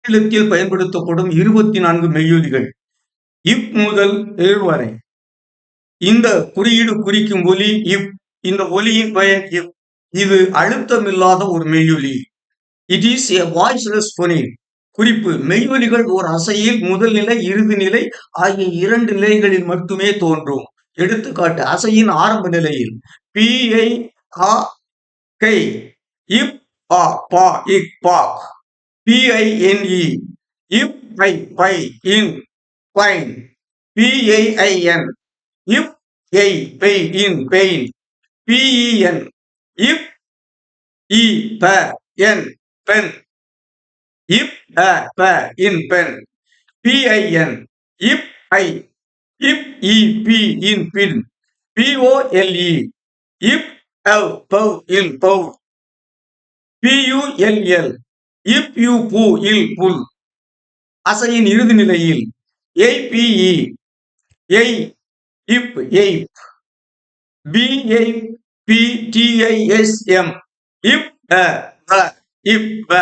ஆங்கிலத்தில் பயன்படுத்தப்படும் 24 மெய்யொலிகள் இப் முதல் ஏழ் வரை. இந்த குறியீடு குறிக்கும் ஒலி இப். இந்த ஒலியின் பெயர் இப். இது அழுத்தமில்லாத ஒரு மெய்யொலி. It is a voiceless phoneme. குறிப்பு: மெய்யொலிகள் ஓர் அசையில் முதல் நிலை, இறுதி நிலை ஆகிய 2 நிலைகளில் மட்டுமே தோன்றும். எடுத்துக்காட்டு: அசையின் ஆரம்ப நிலையில் பி ஐ ஆ கை, இப் ஆ பா இக் பாக், PINE, இப் ஐ பை இன் பைன், PAIN, இப் ஐ பை இன் பெயின், PEN, இப் இ ப என் பென், இப் அ ப இன் பென், PIN, இப் ஐ, இப் இ பி இன் பின், POLE, இப் எவ் பவ் இல் பவ், PULL, இப் யூ பூ இல் புல். அசையின் இறுதி நிலையில் APE, எய் இப் எய்ப், BAPTISM, இப் அ ப இப் ப,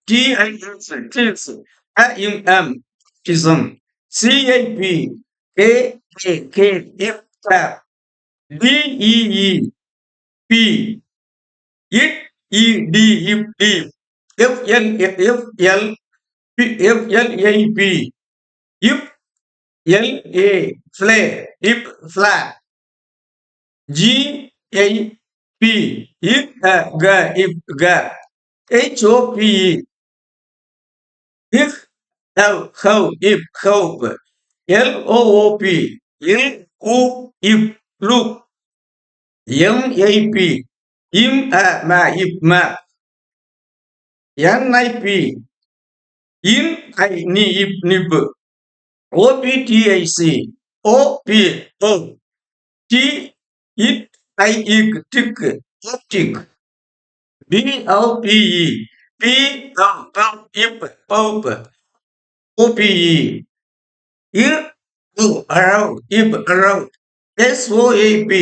TIS டிஸ், AIM டிசம், CIP KK இப் க, DEE பி, இட் ED இப் டி, FLAP இப் LA ஃப்ளே இப் ஃப்ளா, GIP இப் க இப் க, HOPE இப் ஹவ் ஹவ் இப் ஹவ், LOOP இல் உ இப் லுக், MIP இம் அ ம இப் ம, NIP இன் ஐ நி இப் நிப், OPTIC OP ஓ, T இட் ஐ இக் டிக் ஆப்டிக், BOPE பி பவ் பவ் இப் பவுப், OPE இர் உ அரவ் இப் அரவ், SOAP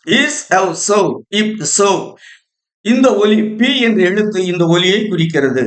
இஸ் ஹவ் சோ இப் சோ. இந்த ஒலி பி என்ற எழுத்து இந்த ஒலியை குறிக்கிறது.